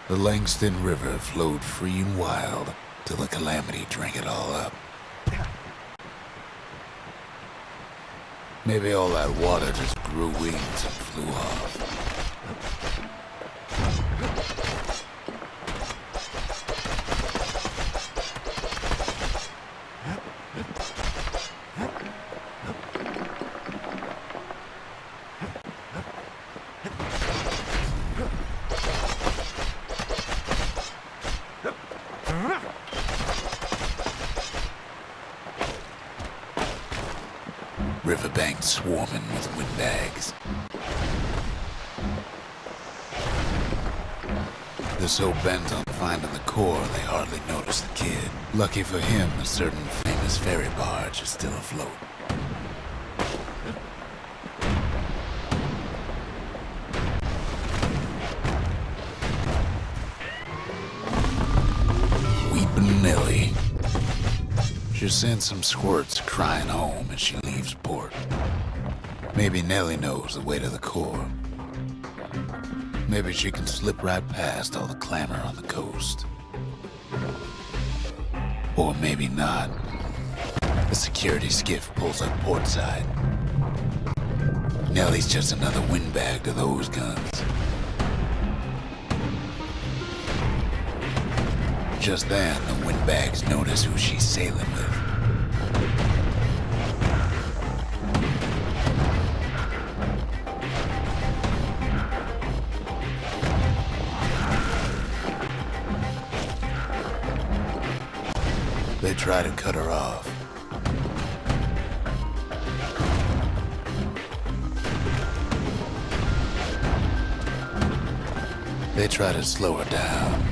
The Langston River flowed free and wild till the calamity drank it all up. Maybe all that water just grew wings and flew off. Riverbanks swarming with windbags. They're so bent on finding the core, they hardly notice the kid. Lucky for him, a certain famous ferry barge is still afloat. Weepin' Nellie. She sends some squirts crying home as she leaves port. Maybe Nellie knows the way to the core. Maybe she can slip right past all the clamor on the coast. Or maybe not. The security skiff pulls up portside. Nellie's just another windbag to those guns. Just then, the windbags notice who she's sailing with. They try to cut her off. They try to slow her down.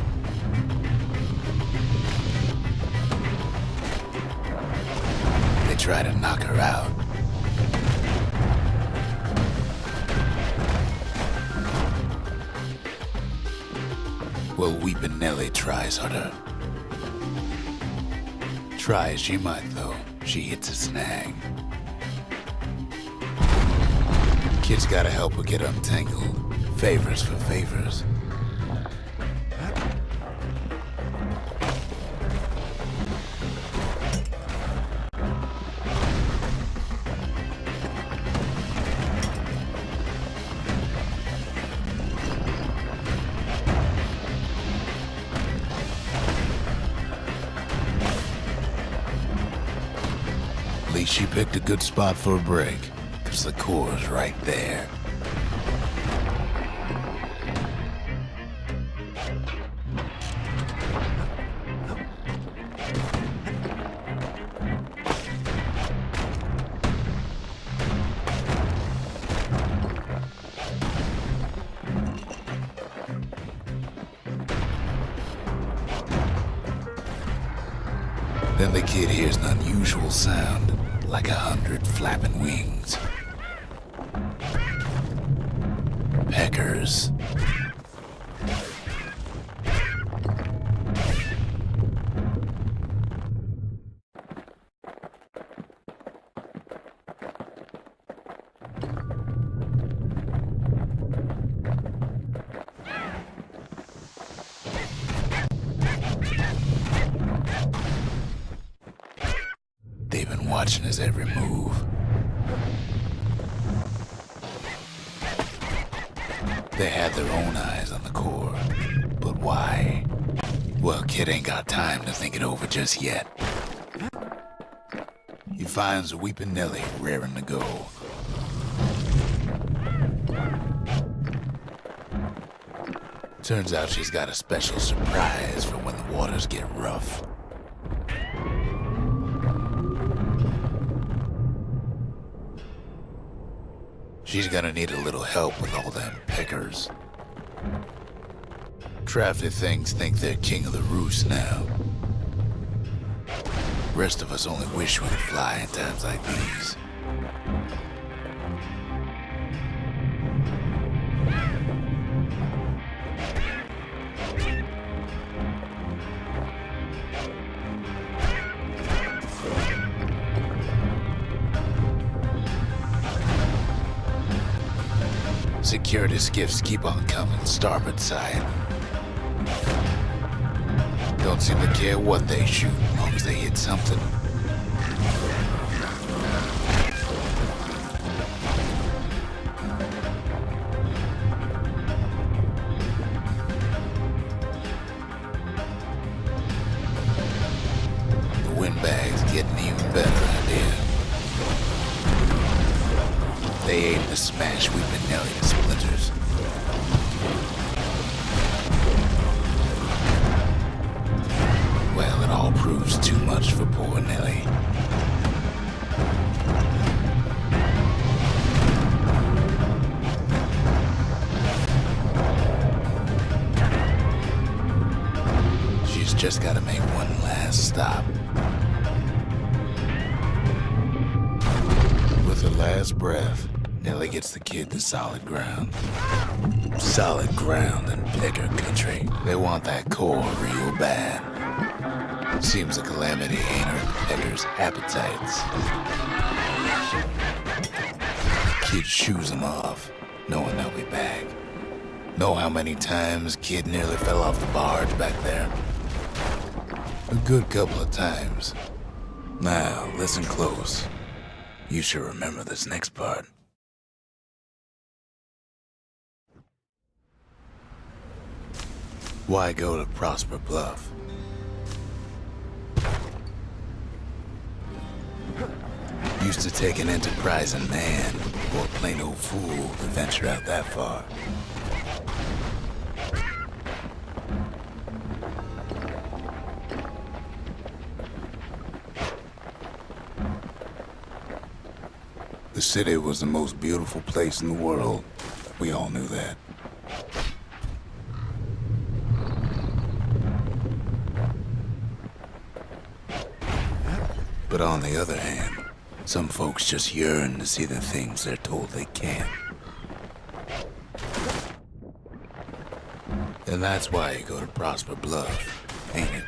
They try to knock her out. Well, Weepin' Nellie tries harder. Try as she might, though, she hits a snag. Kid's gotta help her get untangled. Favors for favors. At least she picked a good spot for a break, 'cause the core's right there. Then the kid hears an unusual sound, like 100 flapping wings. Peckers. They've been watching his every move. They had their own eyes on the core. But why? Well, kid ain't got time to think it over just yet. He finds Weepin' Nellie raring to go. Turns out she's got a special surprise for when the waters get rough. She's gonna need a little help with all them peckers. Crafty things think they're king of the roost now. Rest of us only wish we could fly in times like these. Security skiffs keep on coming starboard side. Don't seem to care what they shoot, as long as they hit something. The windbag's getting even better idea. They aim to smash Weeping Nelly to splinters. Well, it all proves too much for poor Nelly. She's just gotta make one last stop. With her last breath, Nelly gets the kid to solid ground. Solid ground in Pecker country. They want that core real bad. Seems a calamity ain't hurt Pecker's appetites. Kid shoos him off, knowing they'll be back. Know how many times Kid nearly fell off the barge back there? A good couple of times. Now, listen close. You should remember this next part. Why go to Prosper Bluff? Used to take an enterprising man or a plain old fool to venture out that far. The city was the most beautiful place in the world. We all knew that. But on the other hand, some folks just yearn to see the things they're told they can't. And that's why you go to Prosper Bluff, ain't it?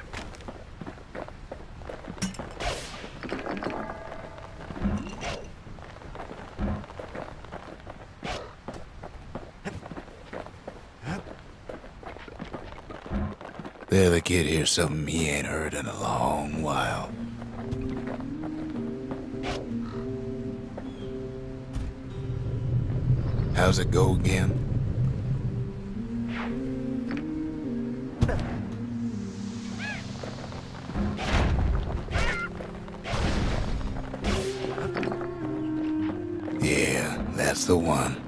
There, the kid hears something he ain't heard in a long while. How's it go again? Yeah, that's the one.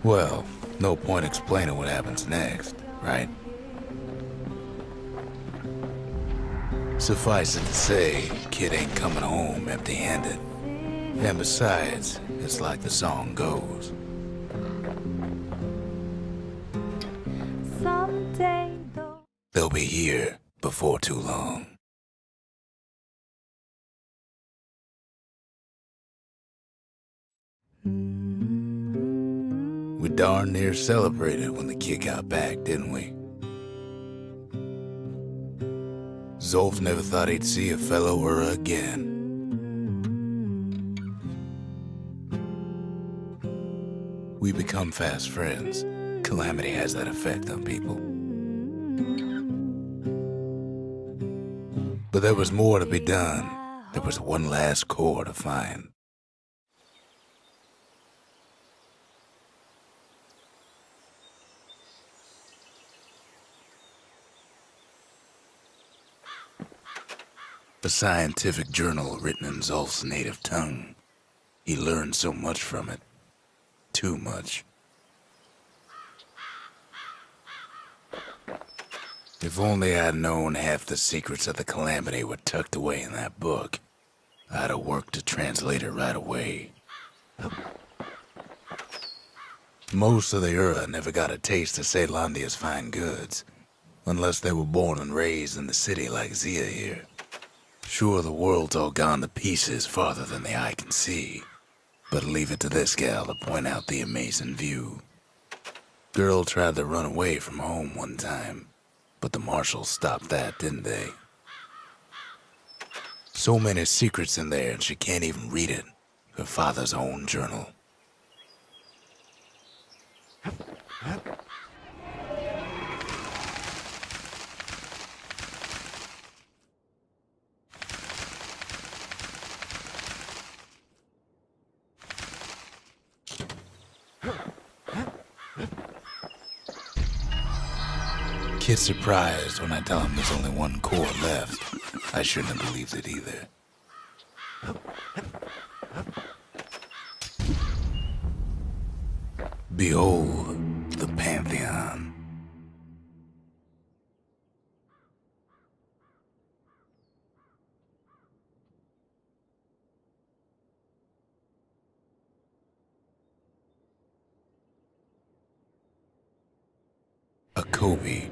Well, no point explaining what happens next, right? Suffice it to say, kid ain't coming home empty-handed. And besides, it's like the song goes. They'll be here before too long. We darn near celebrated when the kid got back, didn't we? Zolf never thought he'd see a fellow Ura again. We become fast friends. Calamity has that effect on people. But there was more to be done. There was one last core to find. A scientific journal written in Zolf's native tongue. He learned so much from it. Too much. If only I'd known half the secrets of the Calamity were tucked away in that book, I'd have worked to translate it right away. Most of the Ura never got a taste of Caelondia's fine goods, unless they were born and raised in the city like Zia here. Sure, the world's all gone to pieces farther than the eye can see, but leave it to this gal to point out the amazing view. Girl tried to run away from home one time, but the marshals stopped that, didn't they? So many secrets in there and she can't even read it. Her father's own journal. Kid's surprised when I tell him there's only one core left. I shouldn't have believed it either. Behold, the Pantheon. A Kobe.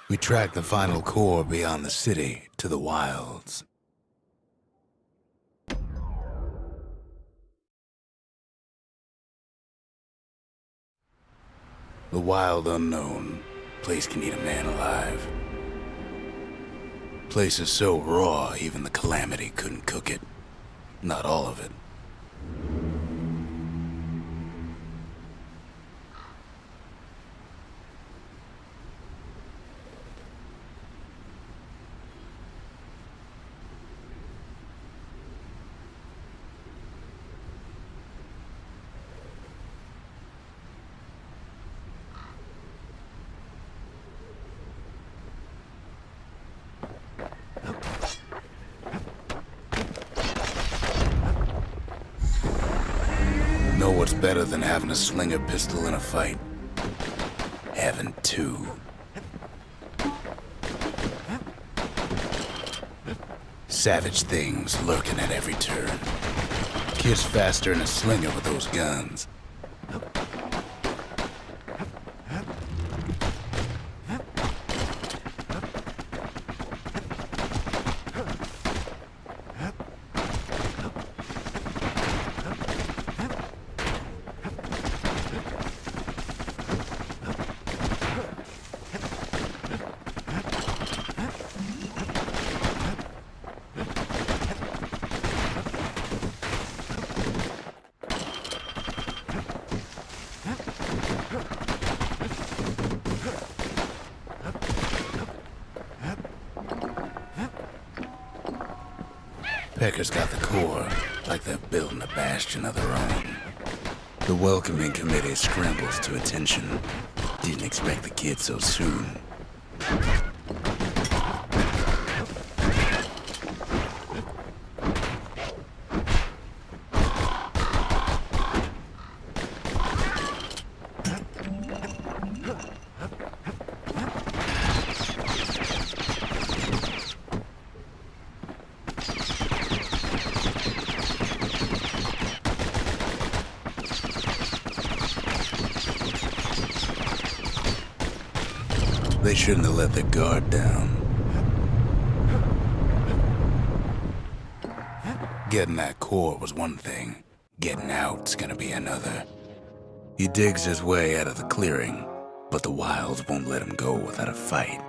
We tracked the final core beyond the city to the wilds. The wild unknown. Place can eat a man alive. Place is so raw, even the Calamity couldn't cook it. Not all of it. better than having a slinger pistol in a fight. Having two. Savage things lurking at every turn. Kids faster than a slinger with those guns. Pecker's got the core, like they're building a bastion of their own. The welcoming committee scrambles to attention. Didn't expect the kid so soon. They shouldn't have let their guard down. Getting that core was one thing. Getting out's gonna be another. He digs his way out of the clearing, but the wilds won't let him go without a fight.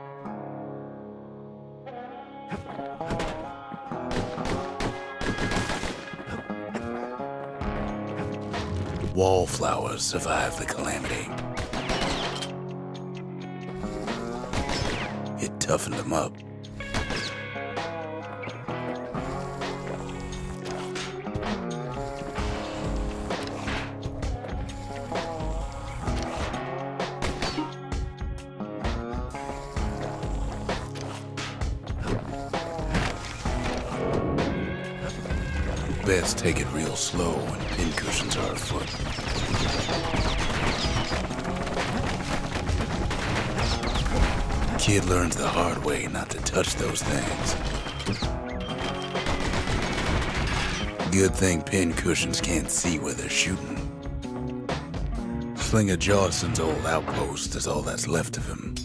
Wallflowers survived the calamity. It toughened him up. Best take it real slow when pincushions are afoot. Kid learns the hard way not to touch those things. Good thing pincushions can't see where they're shooting. Slinger Jawson's old outpost is all that's left of him.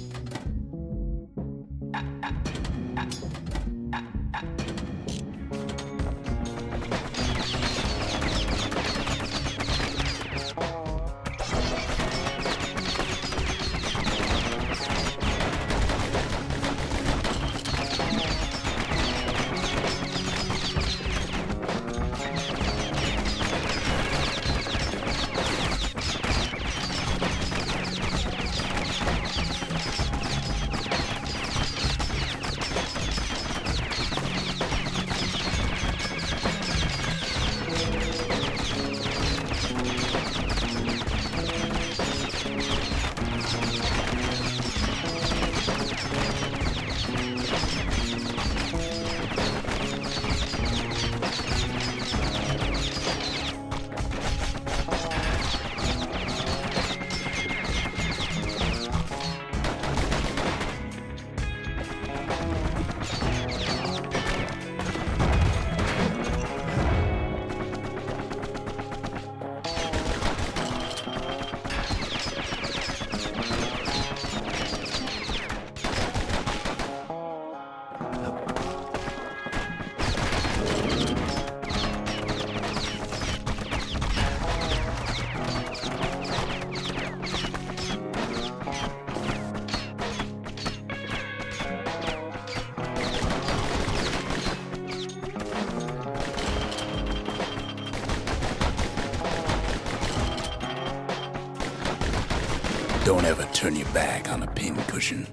Don't ever turn your back on a pincushion.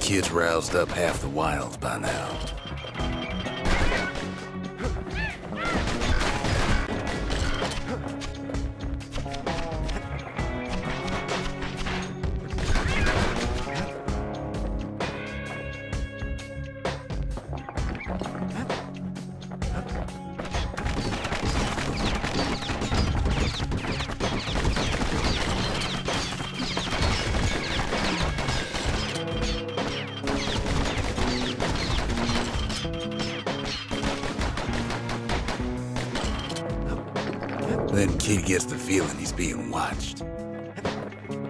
kid's roused up half the wilds by now. Then kid gets the feeling he's being watched.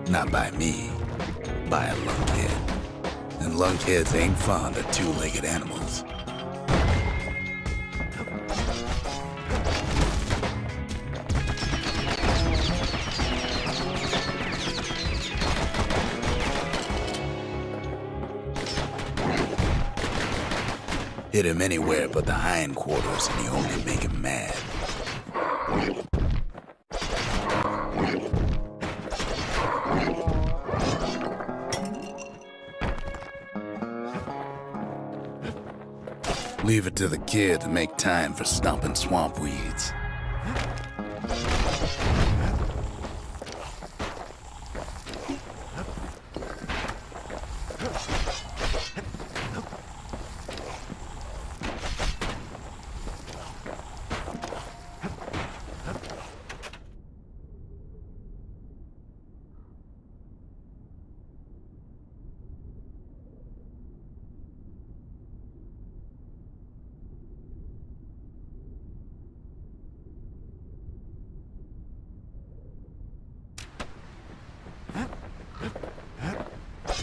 Not by me, by a lunkhead. And lunkheads ain't fond of two-legged animals. Hit him anywhere but the hindquarters and you only make him mad. Leave it to the kid to make time for stomping swamp weeds.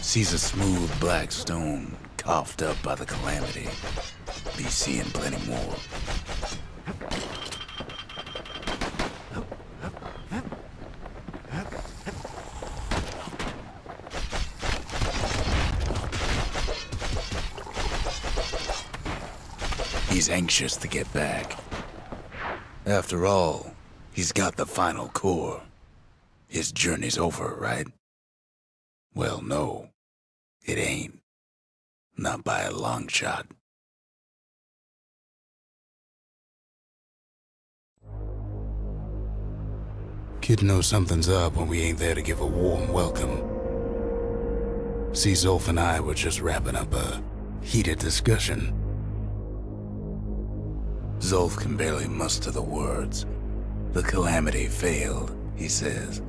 Sees a smooth black stone coughed up by the calamity. Be seeing plenty more. He's anxious to get back. After all, he's got the final core. His journey's over, right? Well, no. It ain't. Not by a long shot. Kid knows something's up when we ain't there to give a warm welcome. See, Zolf and I were just wrapping up a heated discussion. Zolf can barely muster the words. The calamity failed, he says,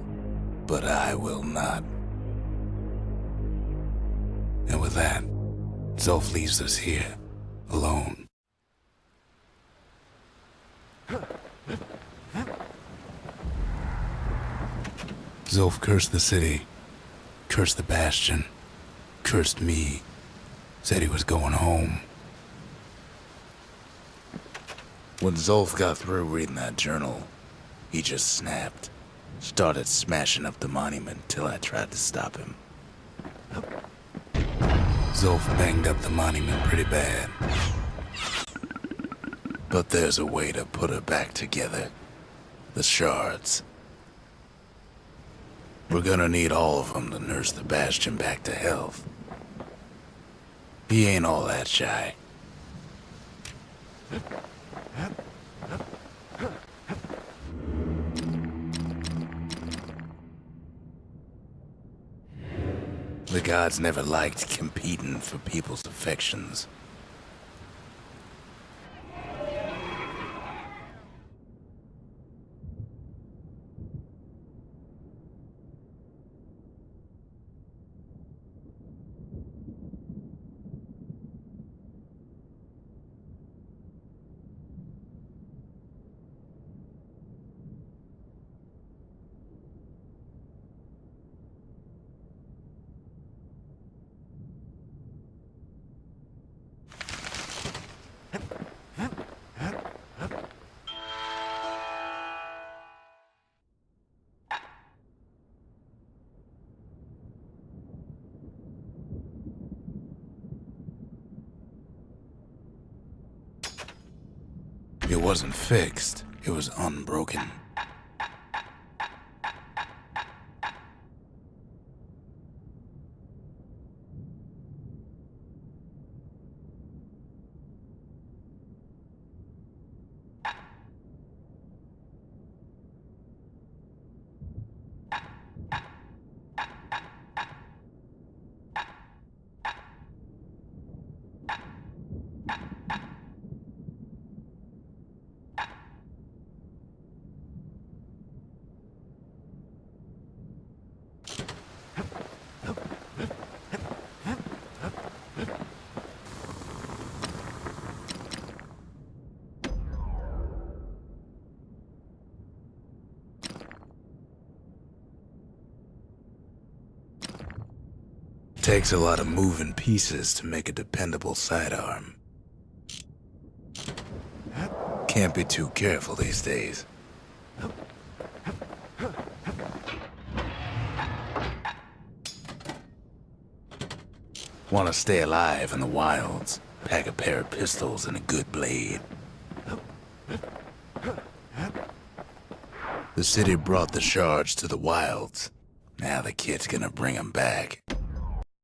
but I will not. And with that, Zolf leaves us here, alone. Zolf cursed the city, cursed the Bastion, cursed me, said he was going home. When Zolf got through reading that journal, he just snapped, started smashing up the monument till I tried to stop him. Zolf banged up the monument pretty bad. But there's a way to put her back together. The shards. We're gonna need all of them to nurse the Bastion back to health. He ain't all that shy. The gods never liked competing for people's affections. It wasn't fixed, it was unbroken. Takes a lot of moving pieces to make a dependable sidearm. Can't be too careful these days. Want to stay alive in the wilds, pack a pair of pistols and a good blade. The city brought the shards to the wilds. Now the kid's gonna bring them back.